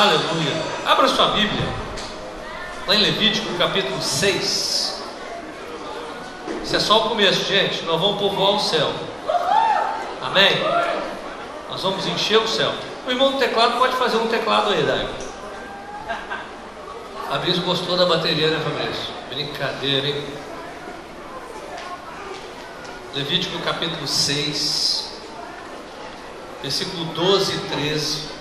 Aleluia. Abra sua Bíblia, lá em Levítico, capítulo 6. Isso é só o começo, gente. Nós vamos povoar o céu. Amém? Nós vamos encher o céu. O irmão do teclado pode fazer um teclado aí, Daí. Fabrício gostou da bateria, né, Fabrício? Brincadeira, hein? Levítico capítulo 6, versículo 12 e 13.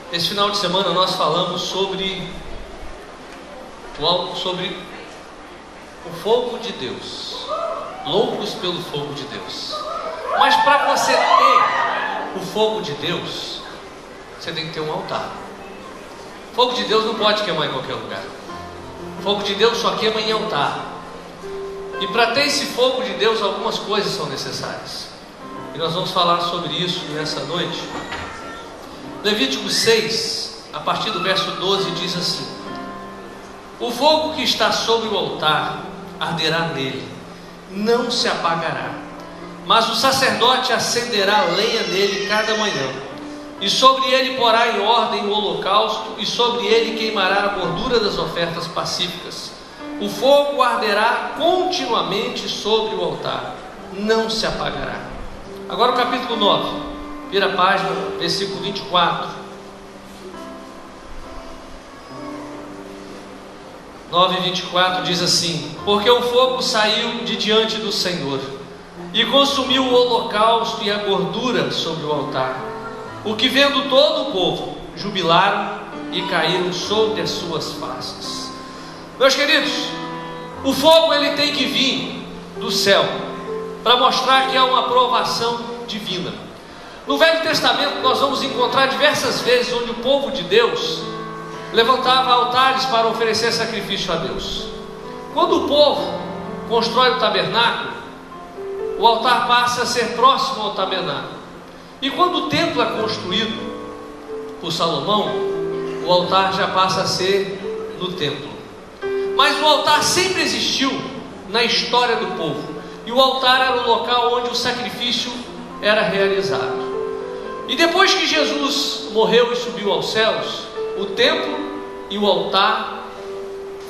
Esse final de semana nós falamos sobre o fogo de Deus. Loucos pelo fogo de Deus. Mas para você ter o fogo de Deus, você tem que ter um altar. O fogo de Deus não pode queimar em qualquer lugar. O fogo de Deus só queima em altar. E para ter esse fogo de Deus, algumas coisas são necessárias. E nós vamos falar sobre isso nessa noite. Levítico 6, a partir do verso 12, diz assim: o fogo que está sobre o altar arderá nele, não se apagará, mas o sacerdote acenderá lenha nele cada manhã, e sobre ele porá em ordem o holocausto, e sobre ele queimará a gordura das ofertas pacíficas. O fogo arderá continuamente sobre o altar, não se apagará. Agora o capítulo 9, vira a página, versículo 24. 9:24 diz assim: porque o fogo saiu de diante do Senhor e consumiu o holocausto e a gordura sobre o altar, o que vendo todo o povo, jubilaram e caíram sobre as suas faces. Meus queridos, o fogo ele tem que vir do céu para mostrar que há uma aprovação divina. No Velho Testamento nós vamos encontrar diversas vezes onde o povo de Deus levantava altares para oferecer sacrifício a Deus. Quando o povo constrói o tabernáculo, o altar passa a ser próximo ao tabernáculo. E quando o templo é construído por Salomão, o altar já passa a ser no templo. Mas o altar sempre existiu na história do povo, e o altar era o local onde o sacrifício era realizado. E depois que Jesus morreu e subiu aos céus, o templo e o altar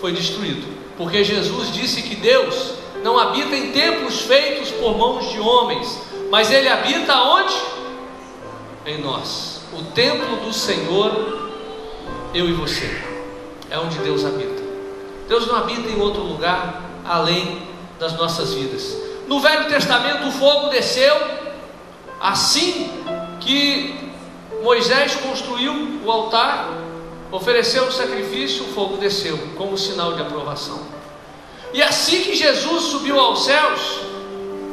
foi destruído, porque Jesus disse que Deus não habita em templos feitos por mãos de homens, mas Ele habita onde? Em nós. O templo do Senhor, eu e você, é onde Deus habita. Deus não habita em outro lugar além das nossas vidas. No Velho Testamento o fogo desceu assim que Moisés construiu o altar, ofereceu o sacrifício, o fogo desceu como sinal de aprovação. E assim que Jesus subiu aos céus,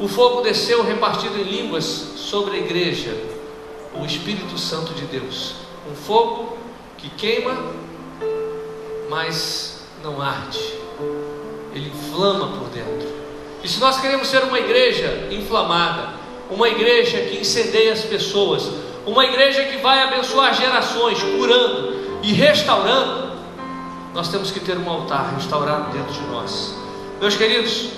o fogo desceu repartido em línguas sobre a igreja, o Espírito Santo de Deus. Um fogo que queima, mas não arde, ele inflama por dentro. E se nós queremos ser uma igreja inflamada, uma igreja que incendeia as pessoas, uma igreja que vai abençoar gerações, curando e restaurando, nós temos que ter um altar restaurado dentro de nós. Meus queridos,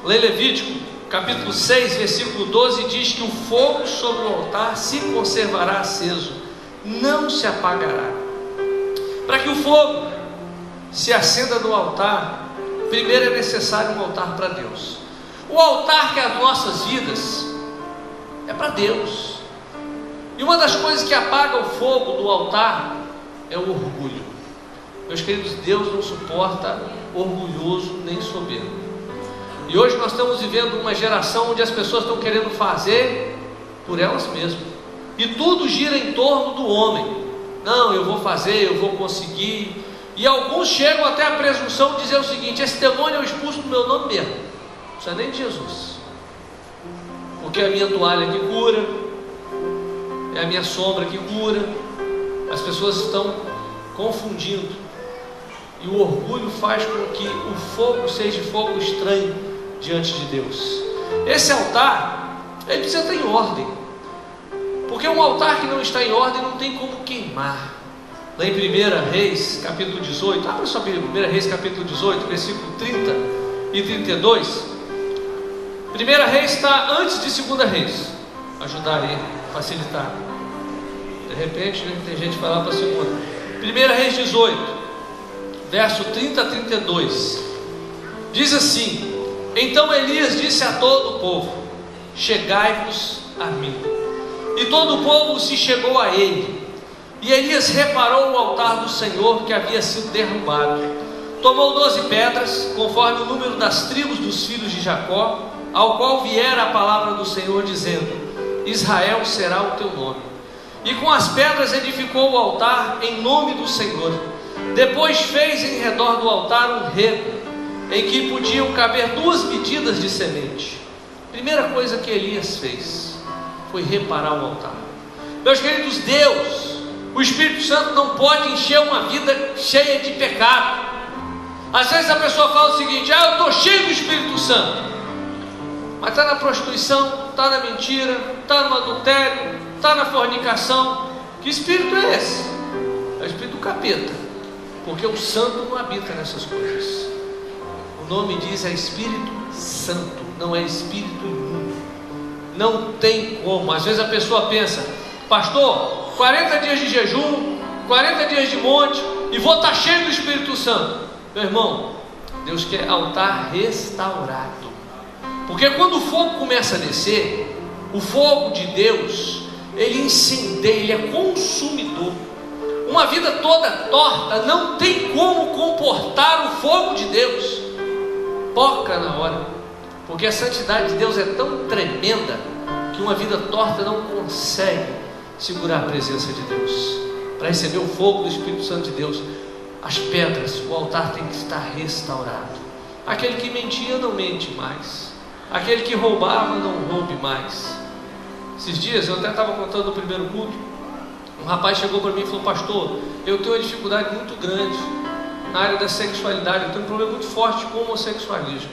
lê Levítico capítulo 6, versículo 12, diz que o fogo sobre o altar se conservará aceso, não se apagará. Para que o fogo se acenda no altar, primeiro é necessário um altar para Deus. O altar que é as nossas vidas é para Deus. E uma das coisas que apaga o fogo do altar é o orgulho. Meus queridos, Deus não suporta orgulhoso nem soberbo. E hoje nós estamos vivendo uma geração onde as pessoas estão querendo fazer por elas mesmas, e tudo gira em torno do homem. Não, eu vou fazer, eu vou conseguir. E alguns chegam até a presunção de dizer o seguinte: esse demônio eu expulso do meu nome mesmo, não precisa nem de Jesus, porque é a minha toalha que cura, é a minha sombra que cura. As pessoas estão confundindo, e o orgulho faz com que o fogo seja fogo estranho diante de Deus. Esse altar, ele precisa estar em ordem, porque um altar que não está em ordem não tem como queimar. Lá em 1 Reis capítulo 18, abra sua Bíblia, 1 Reis capítulo 18, versículo 30 e 32. 1 Reis está antes de 2 Reis, ajudar aí, facilitar. De repente tem gente que vai lá para a segunda. 1 Reis 18, verso 30 a 32, diz assim: então Elias disse a todo o povo: chegai-vos a mim. E todo o povo se chegou a ele. E Elias reparou o altar do Senhor que havia sido derrubado. Tomou 12 pedras, conforme o número das tribos dos filhos de Jacó, ao qual viera a palavra do Senhor, dizendo: Israel será o teu nome. E com as pedras edificou o altar em nome do Senhor. Depois fez em redor do altar um rego, em que podiam caber 2 medidas de semente. Primeira coisa que Elias fez foi reparar o altar. Meus queridos, Deus, o Espírito Santo não pode encher uma vida cheia de pecado. Às vezes a pessoa fala o seguinte: eu estou cheio do Espírito Santo, mas está na prostituição, está na mentira, está no adultério, está na fornicação. Que espírito é esse? É o espírito do capeta, porque o santo não habita nessas coisas. O nome diz é Espírito Santo, não é espírito imundo. Não tem como. Às vezes a pessoa pensa: pastor, 40 dias de jejum, 40 dias de monte, e vou estar cheio do Espírito Santo. Meu irmão, Deus quer altar restaurado. Porque quando o fogo começa a descer, o fogo de Deus, ele incendeia, ele é consumidor. Uma vida toda torta não tem como comportar o fogo de Deus. Poca na hora. Porque a santidade de Deus é tão tremenda que uma vida torta não consegue segurar a presença de Deus. Para receber o fogo do Espírito Santo de Deus, as pedras, o altar tem que estar restaurado. Aquele que mentia não mente mais. Aquele que roubava não roube mais. Esses dias eu até estava contando no primeiro culto. Um rapaz chegou para mim e falou: pastor, eu tenho uma dificuldade muito grande na área da sexualidade. Eu tenho um problema muito forte com o homossexualismo.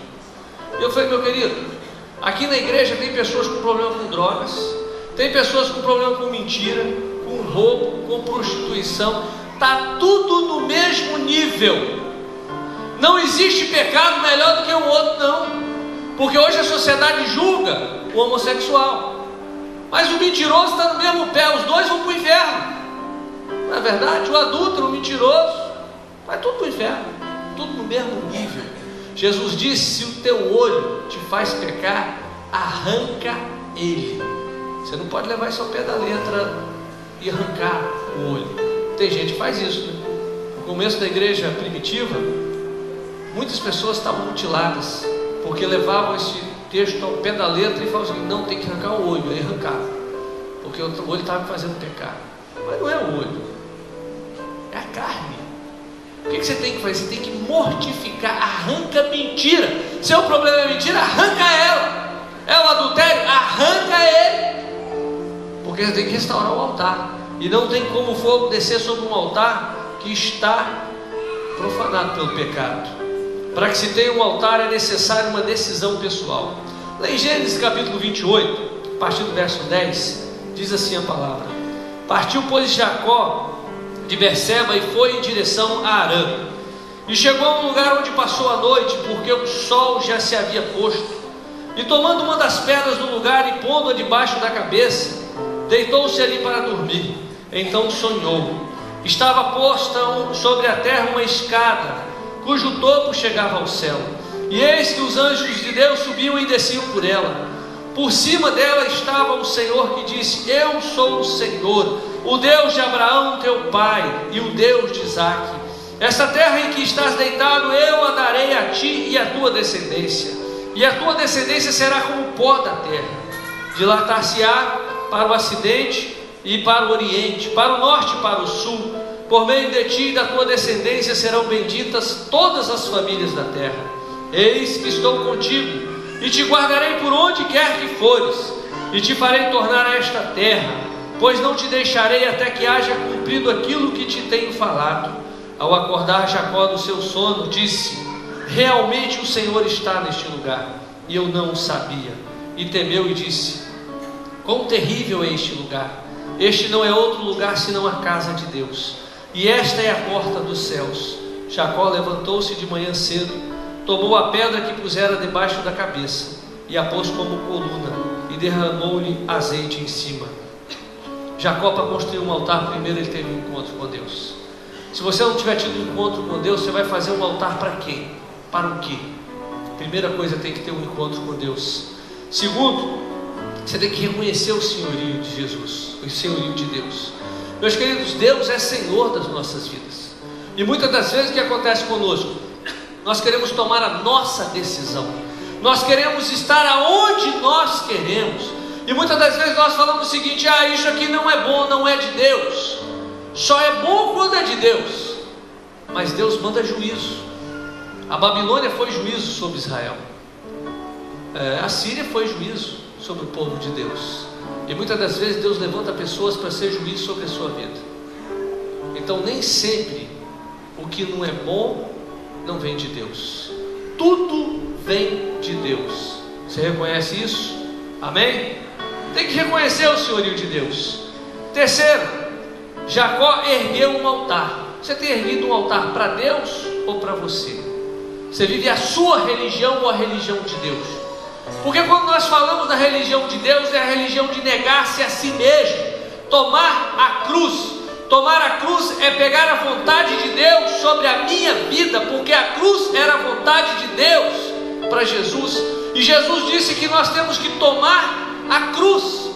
E eu falei: meu querido, aqui na igreja tem pessoas com problema com drogas, tem pessoas com problema com mentira, com roubo, com prostituição. Está tudo no mesmo nível. Não existe pecado melhor do que o outro, não. Porque hoje a sociedade julga o homossexual, mas o mentiroso está no mesmo pé. Os dois vão para o inferno. Não é verdade? O adúltero, o mentiroso, vai tudo para o inferno. Tudo no mesmo nível. Jesus disse: se o teu olho te faz pecar, arranca ele. Você não pode levar isso ao pé da letra e arrancar o olho. Tem gente que faz isso, né? No começo da igreja primitiva, muitas pessoas estavam mutiladas, porque levavam esse texto ao pé da letra e falavam assim: não, tem que arrancar o olho. Aí arrancava, porque o olho estava me fazendo pecar. Mas não é o olho, é a carne. O que você tem que fazer? Você tem que mortificar. Arranca a mentira. Seu problema é mentira, arranca ela. É o adultério, arranca ele. Porque você tem que restaurar o altar. E não tem como o fogo descer sobre um altar que está profanado pelo pecado. Para que se tenha um altar é necessário uma decisão pessoal. Lá em Gênesis capítulo 28, a partir do verso 10, diz assim a palavra: partiu, pois, Jacó de Berseba e foi em direção a Arã. E chegou a um lugar onde passou a noite, porque o sol já se havia posto. E tomando uma das pedras do lugar e pondo-a debaixo da cabeça, deitou-se ali para dormir. Então sonhou. Estava posta sobre a terra uma escada, cujo topo chegava ao céu. E eis que os anjos de Deus subiam e desciam por ela. Por cima dela estava o Senhor, que disse: eu sou o Senhor, o Deus de Abraão teu pai, e o Deus de Isaque. Esta terra em que estás deitado, eu a darei a ti e à tua descendência. E a tua descendência será como o pó da terra. Dilatar-se-á para o ocidente e para o oriente, para o norte e para o sul. Por meio de ti e da tua descendência serão benditas todas as famílias da terra. Eis que estou contigo, e te guardarei por onde quer que fores, e te farei tornar a esta terra, pois não te deixarei até que haja cumprido aquilo que te tenho falado. Ao acordar Jacó do seu sono, disse: realmente o Senhor está neste lugar, e eu não o sabia. E temeu e disse: quão terrível é este lugar! Este não é outro lugar senão a casa de Deus, e esta é a porta dos céus. Jacó levantou-se de manhã cedo, tomou a pedra que pusera debaixo da cabeça, e a pôs como coluna, e derramou-lhe azeite em cima. Jacó, para construir um altar, primeiro ele teve um encontro com Deus. Se você não tiver tido um encontro com Deus, você vai fazer um altar para quê? Para o quê? Primeira coisa, tem que ter um encontro com Deus. Segundo, você tem que reconhecer o senhorio de Jesus, o senhorio de Deus. Meus queridos, Deus é Senhor das nossas vidas. E muitas das vezes o que acontece conosco? Nós queremos tomar a nossa decisão. Nós queremos estar aonde nós queremos. E muitas das vezes nós falamos o seguinte: isso aqui não é bom, não é de Deus. Só é bom quando é de Deus. Mas Deus manda juízo. A Babilônia foi juízo sobre Israel. A Síria foi juízo sobre o povo de Deus. E muitas das vezes Deus levanta pessoas para ser juiz sobre a sua vida. Então nem sempre o que não é bom não vem de Deus. Tudo vem de Deus. Você reconhece isso? Amém? Tem que reconhecer o senhorio de Deus. Terceiro, Jacó ergueu um altar. Você tem erguido um altar para Deus ou para você? Você vive a sua religião ou a religião de Deus? Porque quando nós falamos da religião de Deus, é a religião de negar-se a si mesmo, tomar a cruz. Tomar a cruz é pegar a vontade de Deus sobre a minha vida, porque a cruz era a vontade de Deus para Jesus. E Jesus disse que nós temos que tomar a cruz.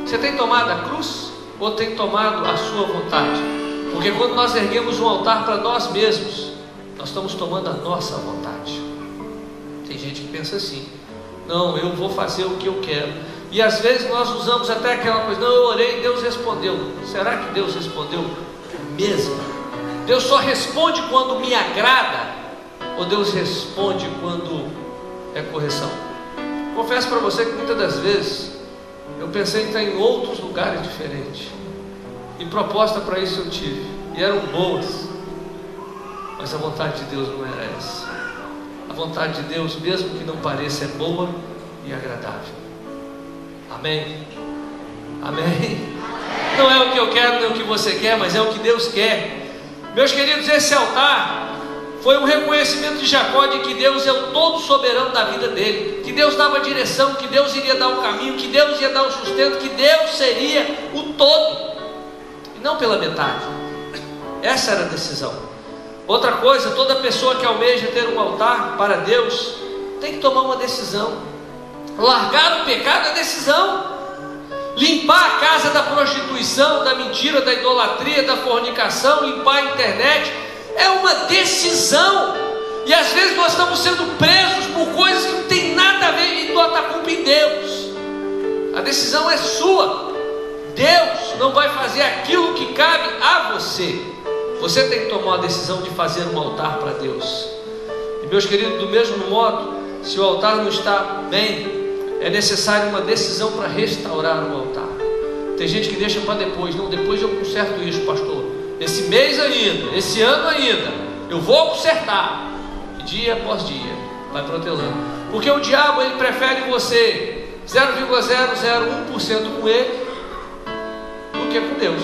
Você tem tomado a cruz ou tem tomado a sua vontade? Porque quando nós erguemos um altar para nós mesmos, nós estamos tomando a nossa vontade. Tem gente que pensa assim: não, eu vou fazer o que eu quero. E às vezes nós usamos até aquela coisa: não, eu orei e Deus respondeu. Será que Deus respondeu mesmo? Deus só responde quando me agrada? Ou Deus responde quando é correção? Confesso para você que muitas das vezes eu pensei em estar em outros lugares diferentes, e proposta para isso eu tive, e eram boas, mas a vontade de Deus não era essa. A vontade de Deus, mesmo que não pareça, é boa e agradável. Amém? Amém? Não é o que eu quero, nem o que você quer, mas é o que Deus quer. Meus queridos, esse altar foi um reconhecimento de Jacó de que Deus é o todo soberano da vida dele, que Deus dava direção, que Deus iria dar o caminho, que Deus ia dar o sustento, que Deus seria o todo, e não pela metade. Essa era a decisão. Outra coisa, toda pessoa que almeja ter um altar para Deus tem que tomar uma decisão. Largar o pecado é decisão. Limpar a casa da prostituição, da mentira, da idolatria, da fornicação, limpar a internet, é uma decisão. E às vezes nós estamos sendo presos por coisas que não tem nada a ver, e nós estamos culpa em Deus. A decisão é sua. Deus não vai fazer aquilo que cabe a você. Você tem que tomar a decisão de fazer um altar para Deus. E meus queridos, do mesmo modo, se o altar não está bem, é necessário uma decisão para restaurar o altar. Tem gente que deixa para depois. Não, depois eu conserto isso, pastor. Esse mês ainda, esse ano ainda, eu vou consertar. E dia após dia vai protelando. Porque o diabo, ele prefere você 0,001% com ele do que com Deus.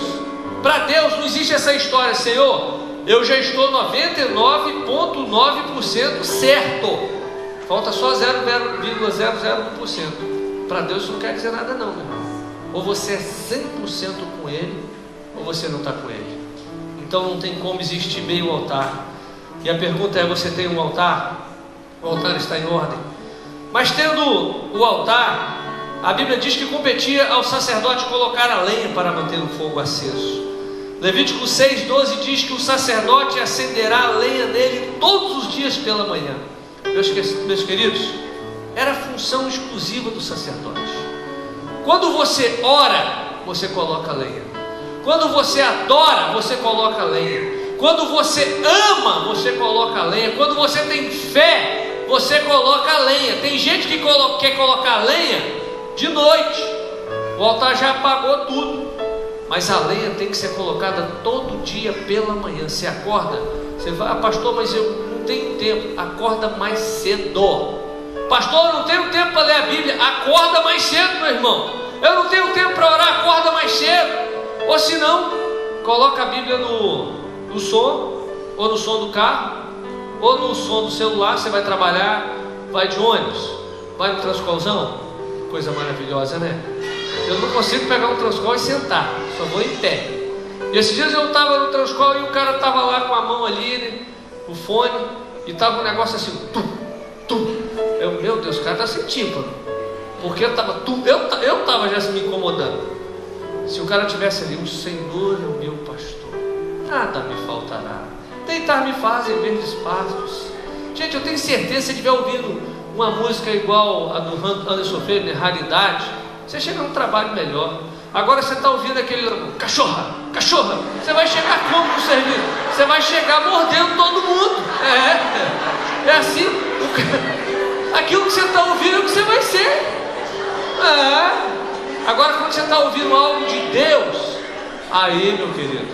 Para Deus não existe essa história: Senhor, eu já estou 99,9% certo, falta só 0,001%. Para Deus isso não quer dizer nada não, meu irmão. Ou você é 100% com Ele, ou você não está com Ele. Então não tem como existir meio altar. E a pergunta é: você tem um altar? O altar está em ordem. Mas tendo o altar, a Bíblia diz que competia ao sacerdote colocar a lenha para manter o fogo aceso. Levítico 6,12 diz que o sacerdote acenderá a lenha nele todos os dias pela manhã. Meus queridos, era função exclusiva do sacerdote. Quando você ora, você coloca a lenha. Quando você adora, você coloca a lenha. Quando você ama, você coloca a lenha. Quando você tem fé, você coloca a lenha. Tem gente que quer colocar a lenha de noite. O altar já apagou tudo, mas a lenha tem que ser colocada todo dia pela manhã. Você acorda, você vai: pastor, mas eu não tenho tempo. Acorda mais cedo. Pastor, eu não tenho tempo para ler a Bíblia. Acorda mais cedo, meu irmão. Eu não tenho tempo para orar. Acorda mais cedo. Ou se não, coloca a Bíblia no som, ou no som do carro, ou no som do celular. Você vai trabalhar, vai de ônibus, vai no Transcolzão. Coisa maravilhosa, né? Eu não consigo pegar um Transcol e sentar, só vou em pé. E esses dias eu estava no Transcol e o cara estava lá com a mão ali, né, o fone, e estava um negócio assim, meu Deus, o cara está sem tímpano, porque eu estava já me incomodando. Se o cara tivesse ali, o Senhor é o meu pastor, nada me faltará, deitar-me faz em verdes pastos. Gente, eu tenho certeza, se você estiver ouvindo uma música igual a do Anderson Freire, Raridade, você chega num trabalho melhor. Agora você está ouvindo aquele cachorra, você vai chegar como no serviço? Você vai chegar mordendo todo mundo. É assim, aquilo que você está ouvindo é o que você vai ser. Agora quando você está ouvindo algo de Deus, aí, meu querido,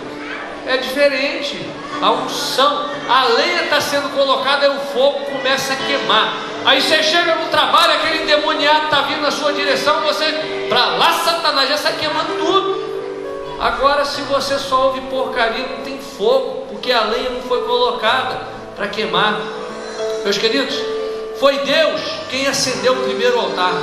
é diferente. A unção, a lenha está sendo colocada e o fogo começa a queimar. Aí você chega no trabalho, aquele endemoniado está vindo na sua direção, você, para lá Satanás, já sai queimando tudo. Agora se você só ouve porcaria, não tem fogo, porque a lenha não foi colocada para queimar. Meus queridos, foi Deus quem acendeu o primeiro altar.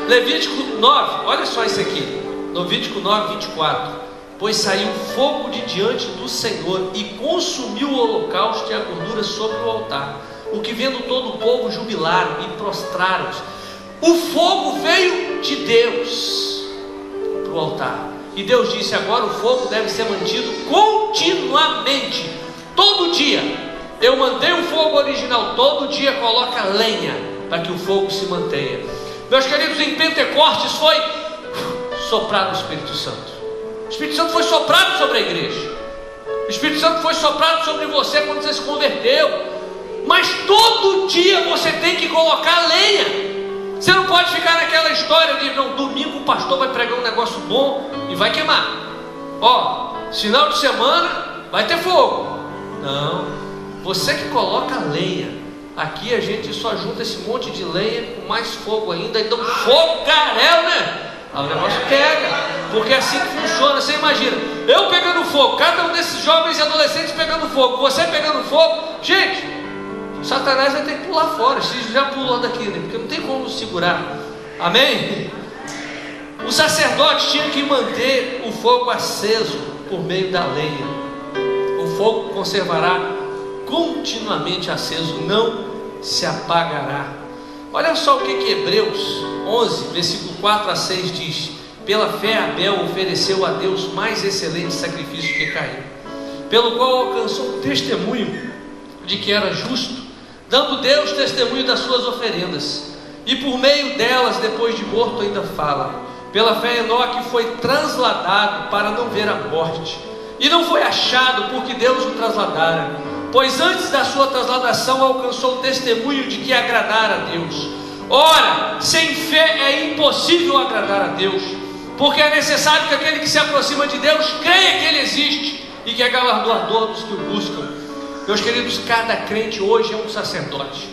Levítico 9, olha só isso aqui, Levítico 9, 24. Pois saiu fogo de diante do Senhor e consumiu o holocausto e a gordura sobre o altar, o que vendo todo o povo jubilaram e prostraram-se. O fogo veio de Deus para o altar, e Deus disse: agora o fogo deve ser mantido continuamente, todo dia. Eu mantei o fogo original, todo dia coloca lenha para que o fogo se mantenha. Meus queridos, em Pentecostes foi soprado o Espírito Santo. O Espírito Santo foi soprado sobre a igreja. O Espírito Santo foi soprado sobre você quando você se converteu. Mas todo dia você tem que colocar lenha. Você não pode ficar naquela história de não, domingo o pastor vai pregar um negócio bom e vai queimar. Final de semana vai ter fogo. Não, você que coloca lenha. Aqui a gente só junta esse monte de lenha com mais fogo ainda, então fogo garel, né? O negócio pega, porque é assim que funciona. Você imagina, eu pegando fogo, cada um desses jovens e adolescentes pegando fogo, você pegando fogo, gente, Satanás vai ter que pular fora. Se já pulou daqui, né? Porque não tem como segurar. Amém? O sacerdote tinha que manter o fogo aceso por meio da lenha. O fogo conservará continuamente aceso, não se apagará. Olha só o que Hebreus 11, versículo 4 a 6 diz: pela fé Abel ofereceu a Deus mais excelente sacrifício que Caim, pelo qual alcançou o testemunho de que era justo, dando Deus testemunho das suas oferendas, e por meio delas, depois de morto, ainda fala. Pela fé Enoque foi trasladado para não ver a morte, e não foi achado porque Deus o trasladara, pois antes da sua trasladação alcançou o testemunho de que agradara a Deus. Ora, sem fé é impossível agradar a Deus, porque é necessário que aquele que se aproxima de Deus creia que Ele existe e que é galardoador dos que o buscam. Meus queridos, cada crente hoje é um sacerdote.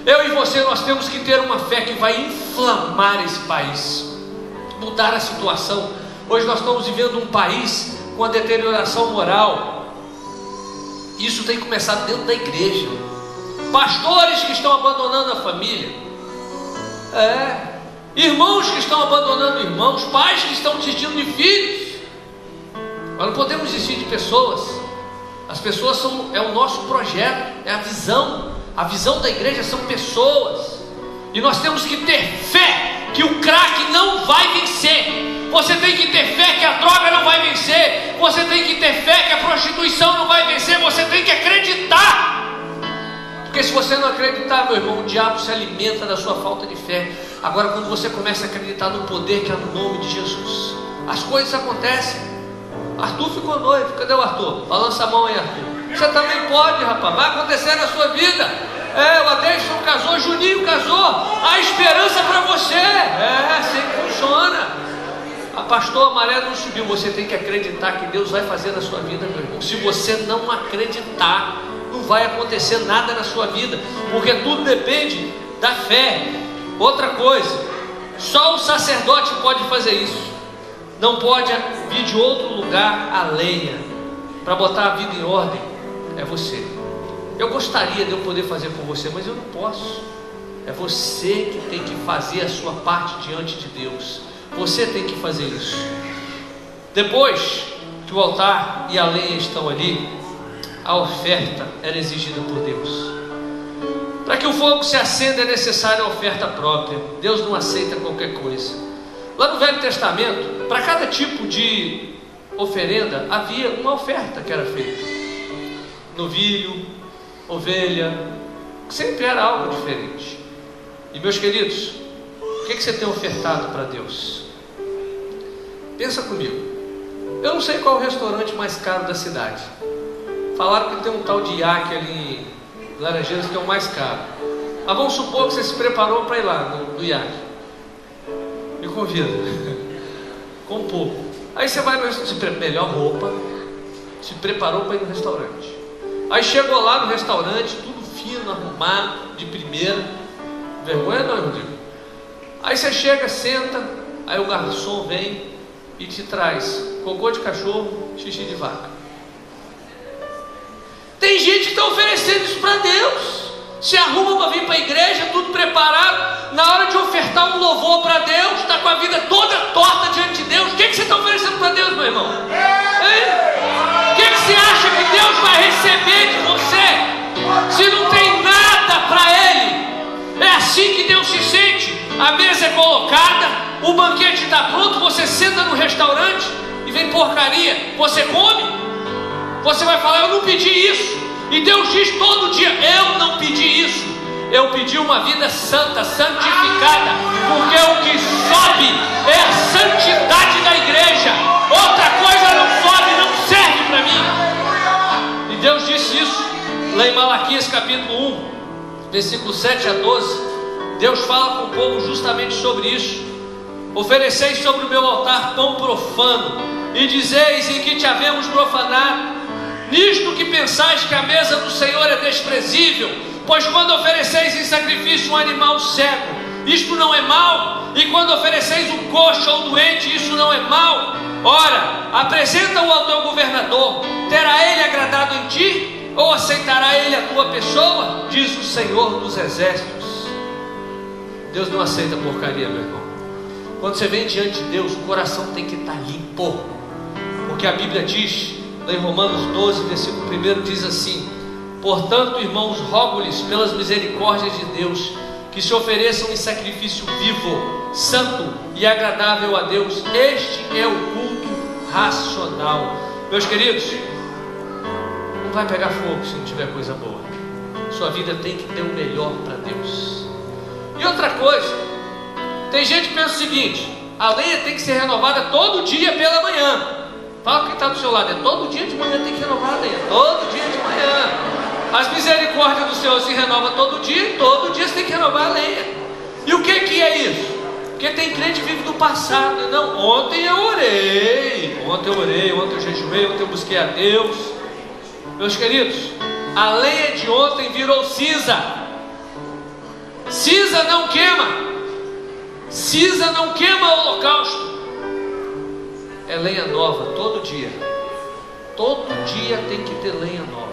Eu e você, nós temos que ter uma fé que vai inflamar esse país, mudar a situação. Hoje nós estamos vivendo um país com a deterioração moral. Isso tem começado dentro da igreja. Pastores que estão abandonando a família, irmãos que estão abandonando irmãos, pais que estão desistindo de filhos. Nós não podemos desistir de pessoas. As pessoas é o nosso projeto, é a visão. A visão da igreja são pessoas. E nós temos que ter fé que o crack não vai vencer. Você tem que ter fé que a droga não vai vencer. Você tem que ter fé que a prostituição não vai vencer. Você tem que acreditar. Porque se você não acreditar, meu irmão, o diabo se alimenta da sua falta de fé. Agora, quando você começa a acreditar no poder que é no nome de Jesus, as coisas acontecem. Arthur ficou noivo. Cadê o Arthur? Balança a mão aí, Arthur. Você também pode, rapaz. Vai acontecer na sua vida. O Adeilson casou, Juninho casou. Há esperança para você. Assim que funciona. A pastor amarelo não subiu. Você tem que acreditar que Deus vai fazer na sua vida, meu irmão. Se você não acreditar, não vai acontecer nada na sua vida, porque tudo depende da fé. Outra coisa, só o sacerdote pode fazer isso. Não pode vir de outro lugar a lenha para botar a vida em ordem. É você. Eu gostaria de eu poder fazer por você, mas eu não posso. É você que tem que fazer a sua parte diante de Deus. Você tem que fazer isso. Depois, que o altar e a lenha estão ali, a oferta era exigida por Deus. Para que o fogo se acenda é necessária a oferta própria. Deus não aceita qualquer coisa. Lá no Velho Testamento, para cada tipo de oferenda havia uma oferta que era feita: novilho, ovelha, sempre era algo diferente. E meus queridos, o que você tem ofertado para Deus? Pensa comigo. Eu não sei qual é o restaurante mais caro da cidade. Falaram que tem um tal de Iaque ali em Laranjeiras que é o mais caro. Mas vamos supor que você se preparou para ir lá no Iaque. Me convida. Com pouco. Aí você vai no restaurante, melhor roupa, se preparou para ir no restaurante. Aí chegou lá no restaurante, tudo fino, arrumado, de primeira. Vergonha não, Rodrigo? Aí você chega, senta, aí o garçom vem e te traz cocô de cachorro, xixi de vaca. Tem gente que está oferecendo isso para Deus. Se arruma para vir para a igreja, tudo preparado. Na hora de ofertar um louvor para Deus, está com a vida toda torta diante de Deus. O que você está oferecendo para Deus, meu irmão? O que você acha que Deus vai receber de você se não tem nada para Ele? É assim que Deus se sente. A mesa é colocada, o banquete está pronto, você senta no restaurante e vem porcaria. Você come? Você vai falar: eu não pedi isso. E Deus diz todo dia: eu não pedi isso. Eu pedi uma vida santa, santificada, porque o que sobe é a santidade da igreja. Outra coisa não sobe, não serve para mim. E Deus disse isso lá em Malaquias capítulo 1, versículo 7 a 12. Deus fala com o povo justamente sobre isso: ofereceis sobre o meu altar pão profano, e dizeis: em que te havemos profanado? Nisto que pensais que a mesa do Senhor é desprezível, pois quando ofereceis em sacrifício um animal cego, isto não é mal, e quando ofereceis um coxo ou doente, isso não é mal. Ora, apresenta-o ao teu governador, terá ele agradado em ti, ou aceitará ele a tua pessoa? Diz o Senhor dos exércitos. Deus não aceita porcaria, meu irmão. Quando você vem diante de Deus, o coração tem que estar limpo, porque a Bíblia diz, lá em Romanos 12, versículo 1, diz assim: portanto, irmãos, rogo-lhes pelas misericórdias de Deus, que se ofereçam em sacrifício vivo, santo e agradável a Deus. Este é o culto racional. Meus queridos, não vai pegar fogo se não tiver coisa boa. Sua vida tem que ter o melhor para Deus. E outra coisa, tem gente que pensa o seguinte: a lenha tem que ser renovada todo dia pela manhã. Fala quem está do seu lado: é todo dia de manhã tem que renovar a lenha, todo dia de manhã. As misericórdias do Senhor se renova todo dia, e todo dia você tem que renovar a lenha. E o que é isso? Porque tem crente que vive do passado. Não, ontem eu orei, ontem eu jejuei, ontem eu busquei a Deus. Meus queridos, a lenha de ontem virou cinza. Cinza não queima. Cinza não queima o holocausto. É lenha nova todo dia. Todo dia tem que ter lenha nova.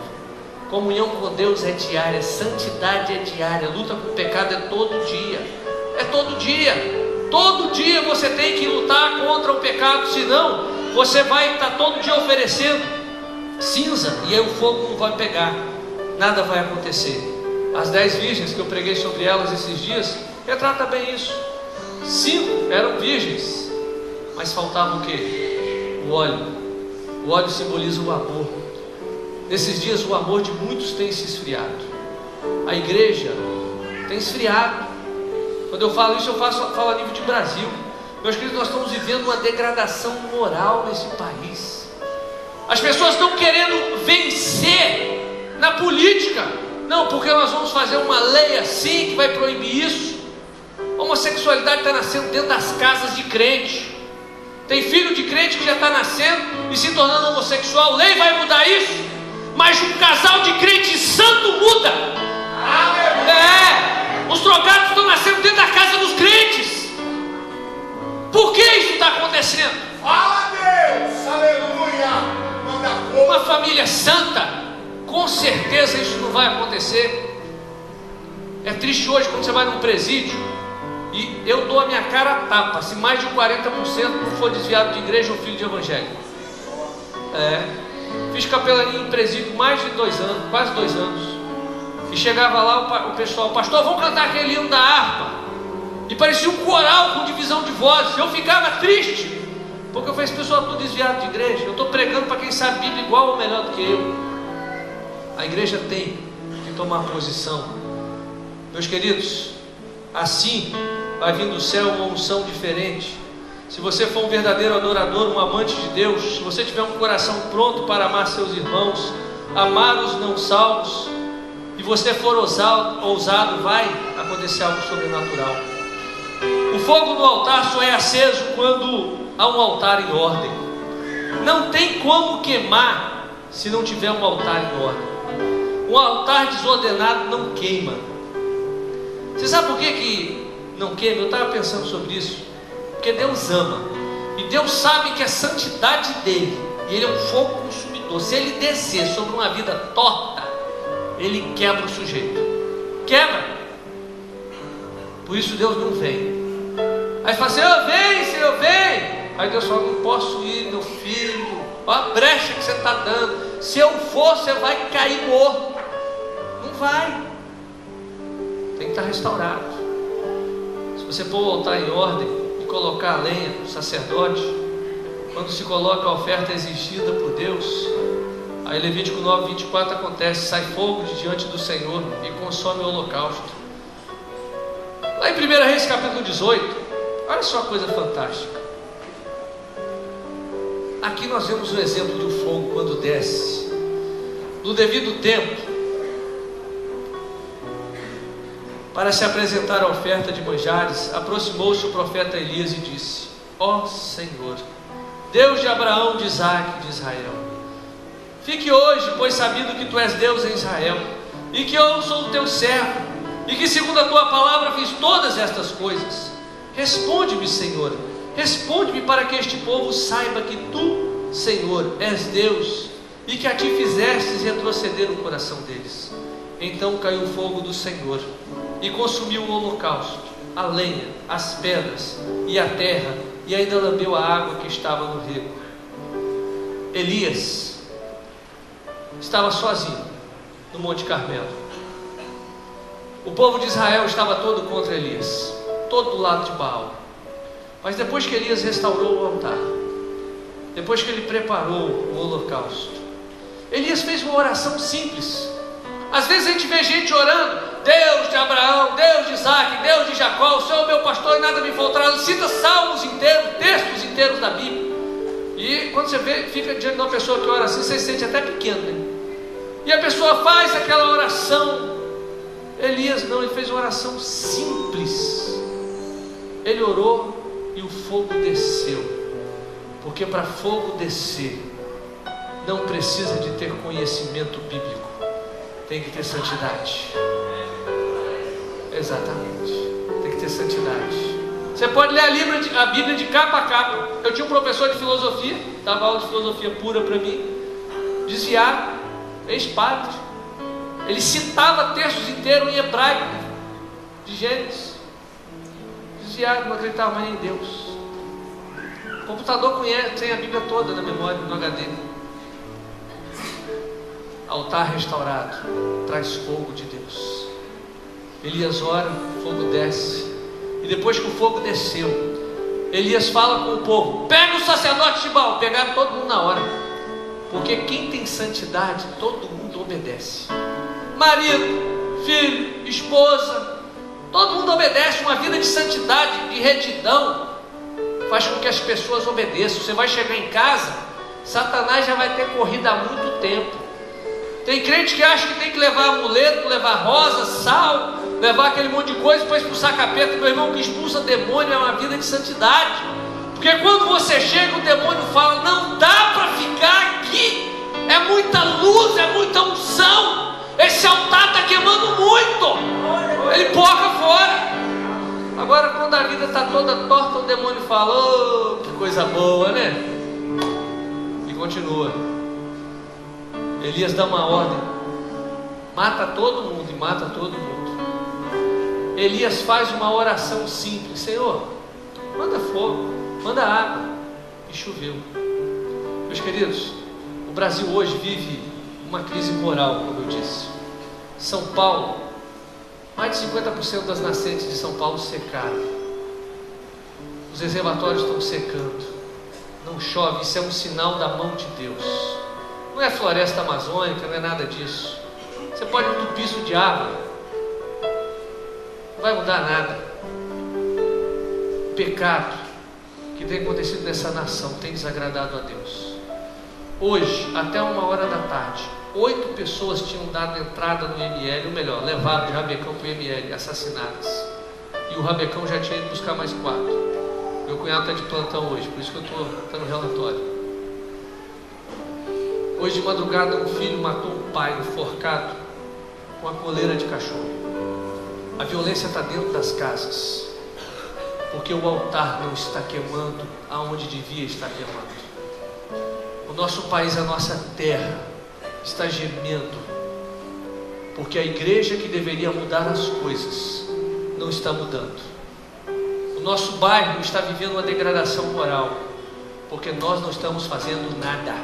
Comunhão com Deus é diária, santidade é diária, luta com o pecado é todo dia. É todo dia. Todo dia você tem que lutar contra o pecado, senão você vai estar todo dia oferecendo cinza, e aí o fogo não vai pegar, nada vai acontecer. As 10 virgens que eu preguei sobre elas esses dias, retrata bem isso. 5 eram virgens, mas faltava o quê? O óleo. O óleo simboliza o amor. Nesses dias o amor de muitos tem se esfriado. A igreja tem esfriado. Quando eu falo isso, eu falo a nível de Brasil. Meus queridos, nós estamos vivendo uma degradação moral nesse país. As pessoas estão querendo vencer na política. Não, porque nós vamos fazer uma lei assim que vai proibir isso. A homossexualidade está nascendo dentro das casas de crente. Tem filho de crente que já está nascendo e se tornando homossexual. Lei vai mudar isso? Mas um casal de crente santo muda. Os drogados estão nascendo dentro da casa dos crentes. Por que isso está acontecendo? Fala, Deus, aleluia. Uma família santa, com certeza isso não vai acontecer. É triste hoje quando você vai num presídio, e eu dou a minha cara a tapa se mais de 40% não for desviado de igreja ou filho de evangélico. Fiz capelania em presídio mais de 2 anos, quase 2 anos. E chegava lá o pessoal: pastor, vamos cantar aquele hino da harpa. E parecia um coral com divisão de vozes. Eu ficava triste, porque eu falei: esse pessoal tudo desviado de igreja. Eu estou pregando para quem sabe Bíblia igual ou melhor do que eu. A igreja tem que tomar posição. Meus queridos, assim vai vir do céu uma unção diferente. Se você for um verdadeiro adorador, um amante de Deus, se você tiver um coração pronto para amar seus irmãos, amar os não salvos, e você for ousado, vai acontecer algo sobrenatural. O fogo no altar só é aceso quando há um altar em ordem. Não tem como queimar se não tiver um altar em ordem. Um altar desordenado não queima. Você sabe por que não queima? Eu estava pensando sobre isso. Porque Deus ama, e Deus sabe que a santidade dele, e ele é um fogo consumidor. Se ele descer sobre uma vida torta, ele quebra o sujeito, quebra. Por isso Deus não vem. Aí fala: Senhor, vem, Senhor, vem. Aí Deus fala: não posso ir, meu filho, olha a brecha que você está dando. Se eu for, você vai cair morto. Não vai. Tem que estar restaurado. Se você pôr o altar em ordem, colocar a lenha do sacerdote, quando se coloca a oferta exigida por Deus, aí Levítico 9:24 acontece: sai fogo de diante do Senhor e consome o holocausto. Lá em 1 Reis capítulo 18, olha só a coisa fantástica. Aqui nós vemos o exemplo do fogo quando desce. No devido tempo, para se apresentar a oferta de manjares, aproximou-se o profeta Elias e disse: ó Senhor, Deus de Abraão, de Isaque e de Israel, fique hoje, pois sabido que tu és Deus em Israel, e que eu sou o teu servo, e que segundo a tua palavra fiz todas estas coisas. Responde-me, Senhor, responde-me, para que este povo saiba que tu, Senhor, és Deus, e que a ti fizestes retroceder o coração deles. Então caiu o fogo do Senhor e consumiu o holocausto, a lenha, as pedras e a terra, e ainda lambeu a água que estava no rego. Elias estava sozinho no Monte Carmelo. O povo de Israel estava todo contra Elias, todo do lado de Baal. Mas depois que Elias restaurou o altar, depois que ele preparou o holocausto, Elias fez uma oração simples. Às vezes a gente vê gente orando: Deus de Abraão, Deus de Isaque, Deus de Jacó, o Senhor é meu pastor e nada me faltará. Cita salmos inteiros, textos inteiros da Bíblia. E quando você vê, fica diante de uma pessoa que ora assim, você se sente até pequeno, né? E a pessoa faz aquela oração. Elias não, ele fez uma oração simples. Ele orou e o fogo desceu. Porque para fogo descer, não precisa de ter conhecimento bíblico, tem que ter santidade. Exatamente, tem que ter santidade. Você pode ler a Bíblia de capa a capa. Eu tinha um professor de filosofia, dava aula de filosofia pura para mim, desviado, ex-padre. Ele citava textos inteiros em hebraico, de Gênesis. Desviado, não acreditava mais em Deus. O computador tem a Bíblia toda na memória, no HD. Altar restaurado traz fogo de Deus. Elias ora, o fogo desce. E depois que o fogo desceu, Elias fala com o povo: pega o sacerdote de Baal. Pegaram todo mundo na hora. Porque quem tem santidade, todo mundo obedece. Marido, filho, esposa, todo mundo obedece. Uma vida de santidade, de retidão, faz com que as pessoas obedeçam. Você vai chegar em casa, Satanás já vai ter corrido há muito tempo. Tem crente que acha que tem que levar amuleto, levar rosa, sal, levar aquele monte de coisa para expulsar capeta. Meu irmão, que expulsa demônio é uma vida de santidade. Porque quando você chega, o demônio fala: não dá para ficar aqui, é muita luz, é muita unção, esse altar está queimando muito. Ele porca fora. Agora quando a vida está toda torta, o demônio fala: oh, que coisa boa, né? E continua. Elias dá uma ordem: mata todo mundo, e mata todo mundo. Elias faz uma oração simples: Senhor, manda fogo, manda água. E choveu. Meus queridos, Brasil hoje vive uma crise moral, como eu disse. São Paulo, mais de 50% das nascentes de São Paulo secaram. Os reservatórios estão secando. Não chove, isso é um sinal da mão de Deus. Não é floresta amazônica, não é nada disso. Você pode entupir isso de árvore, não vai mudar nada. O pecado que tem acontecido nessa nação tem desagradado a Deus. Hoje, até 1h da tarde, 8 pessoas tinham dado entrada no IML, ou melhor, levado de Rabecão para o IML, assassinadas. E o Rabecão já tinha ido buscar mais 4. Meu cunhado está de plantão hoje, por isso que eu estou dando relatório. Hoje de madrugada um filho matou um pai enforcado com a coleira de cachorro. A violência está dentro das casas, porque o altar não está queimando aonde devia estar queimando. O nosso país, a nossa terra está gemendo, porque a igreja que deveria mudar as coisas não está mudando. O nosso bairro está vivendo uma degradação moral, porque nós não estamos fazendo nada.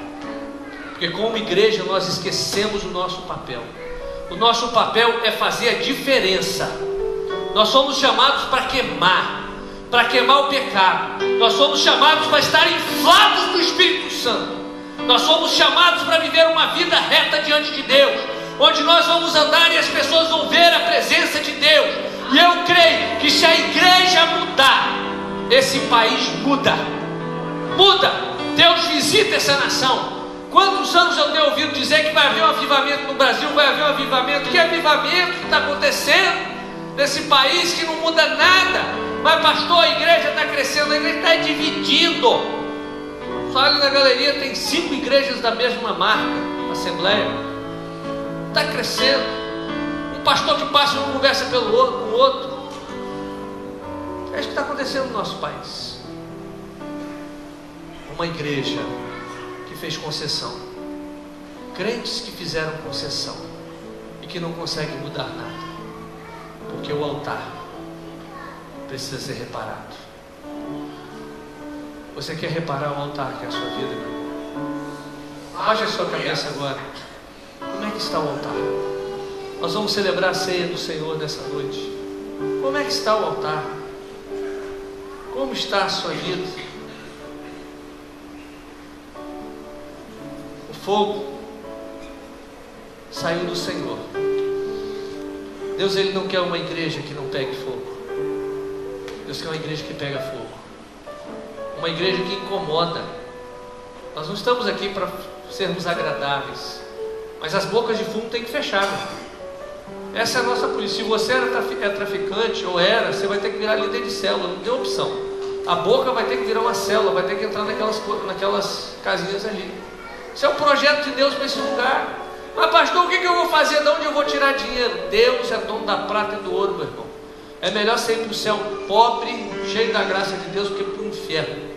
Porque como igreja nós esquecemos o nosso papel. O nosso papel é fazer a diferença. Nós somos chamados para queimar o pecado. Nós somos chamados para estar inflados do Espírito Santo. Nós somos chamados para viver uma vida reta diante de Deus, onde nós vamos andar e as pessoas vão ver a presença de Deus. E eu creio que se a igreja mudar, esse país muda. Deus visita essa nação. Quantos anos eu tenho ouvido dizer que vai haver um avivamento no Brasil, vai haver um avivamento? Que avivamento que está acontecendo nesse país que não muda nada? Mas pastor, a igreja está crescendo, a igreja está dividindo. Só ali na galeria tem 5 igrejas da mesma marca, Assembleia. Está crescendo. Um pastor que passa uma conversa com o outro. É isso que está acontecendo no nosso país. Uma igreja que fez concessão, crentes que fizeram concessão e que não conseguem mudar nada, porque o altar precisa ser reparado. Você quer reparar o altar que é a sua vida, meu irmão? Abaixe a sua cabeça agora. Como é que está o altar? Nós vamos celebrar a ceia do Senhor nessa noite. Como é que está o altar? Como está a sua vida? O fogo saiu do Senhor. Deus, Ele não quer uma igreja que não pegue fogo. Deus quer uma igreja que pega fogo. Uma igreja que incomoda. Nós não estamos aqui para sermos agradáveis, mas as bocas de fumo tem que fechar, meu. Essa é a nossa polícia. Se você é traficante ou era, você vai ter que virar líder de célula, não tem opção. A boca vai ter que virar uma célula, vai ter que entrar naquelas casinhas ali. Isso é um projeto de Deus para esse lugar. Mas pastor, o que eu vou fazer? De onde eu vou tirar dinheiro? Deus é dono da prata e do ouro, meu irmão. É melhor você ir para o céu pobre, cheio da graça de Deus, do que para o inferno.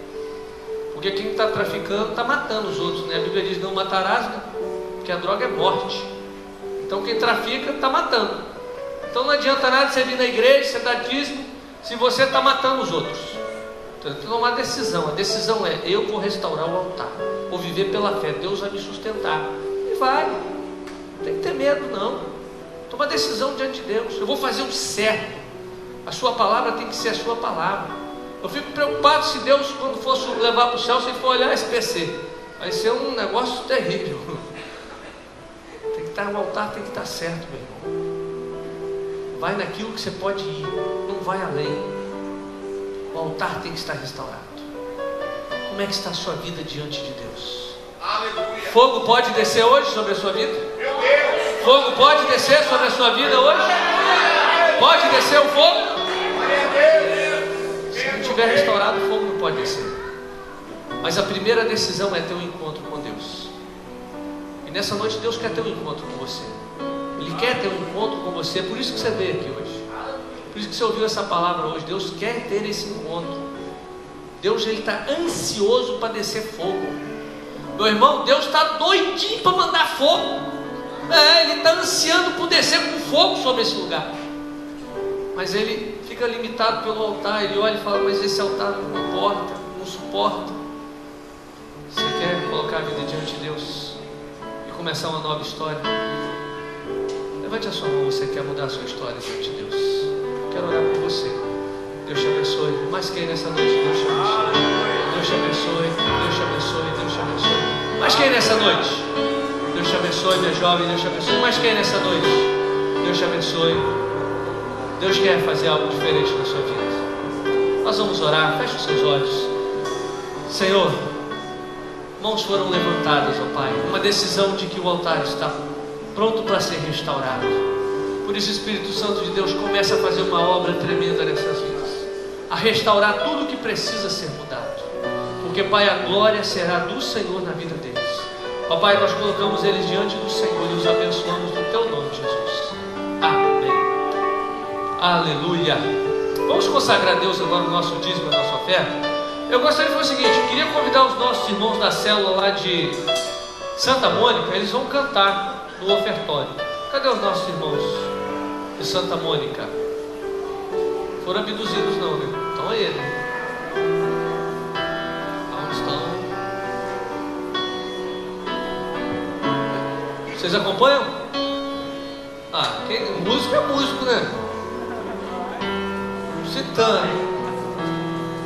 Porque quem está traficando está matando os outros, né? A Bíblia diz: não matarás, né? Porque a droga é morte. Então quem trafica está matando. Então não adianta nada você vir na igreja, você dar dízimo, se você está matando os outros. Então tem que tomar uma decisão. A decisão é: eu vou restaurar o altar, vou viver pela fé, Deus vai me sustentar. E vai. Não tem que ter medo, não. Toma uma decisão diante de Deus. Eu vou fazer o certo. A sua palavra tem que ser a sua palavra. Eu fico preocupado se Deus, quando fosse levar para o céu, se ele for olhar esse PC, vai ser um negócio terrível. Tem que estar, o altar tem que estar certo, meu irmão. Vai naquilo que você pode ir, não vai além. O altar tem que estar restaurado. Como é que está a sua vida diante de Deus? Aleluia. Fogo pode descer hoje sobre a sua vida? Meu Deus. Fogo pode descer sobre a sua vida hoje? Pode descer o fogo? Se não tiver restaurado, o fogo não pode descer. Mas a primeira decisão é ter um encontro com Deus. E nessa noite Deus quer ter um encontro com você. Ele quer ter um encontro com você. Por isso que você veio aqui hoje. Por isso que você ouviu essa palavra hoje. Deus quer ter esse encontro. Deus, Ele está ansioso para descer fogo. Meu irmão, Deus está doidinho para mandar fogo. Ele está ansiando por descer com fogo sobre esse lugar. Mas ele fica limitado pelo altar. Ele olha e fala: mas esse altar não comporta, não suporta. Você quer colocar a vida diante de Deus? começar uma nova história? Levante a sua mão, você quer mudar a sua história diante de Deus. Eu quero orar por você. Deus te abençoe. Mas quem nessa noite? Deus te abençoe. Deus te abençoe. Deus te abençoe. Deus te abençoe. Mas quem nessa noite? Deus te abençoe, minha jovem. Deus te abençoe. Mas quem nessa noite? Deus te abençoe. Deus quer fazer algo diferente na sua vida. Nós vamos orar. Feche os seus olhos. Senhor, mãos foram levantadas, ó Pai. Uma decisão de que o altar está pronto para ser restaurado. Por isso, o Espírito Santo de Deus começa a fazer uma obra tremenda nessas vidas, a restaurar tudo que precisa ser mudado. Porque, Pai, a glória será do Senhor na vida deles. Ó Pai, nós colocamos eles diante do Senhor e os abençoamos no Teu nome, Jesus. Amém. Aleluia. Vamos consagrar a Deus agora o nosso dízimo, a nossa oferta. Eu gostaria de fazer o seguinte: eu queria convidar os nossos irmãos da célula lá de Santa Mônica. Eles vão cantar no ofertório. Cadê os nossos irmãos de Santa Mônica? Foram abduzidos não, né? Estão aí, né? Onde estão? Vocês acompanham? Ah, músico é músico, né? Citando.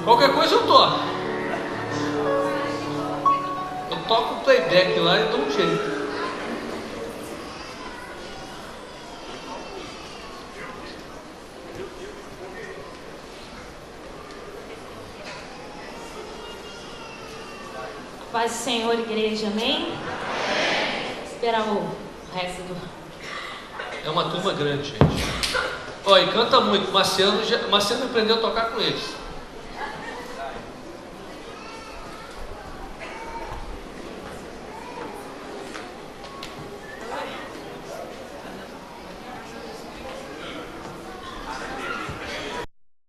Qualquer coisa eu toco. Eu toco o playback lá e dou um jeito. Paz do Senhor, igreja, amém? Esperar o resto do... É uma turma grande, gente. Ó, e canta muito. Marciano aprendeu a tocar com eles.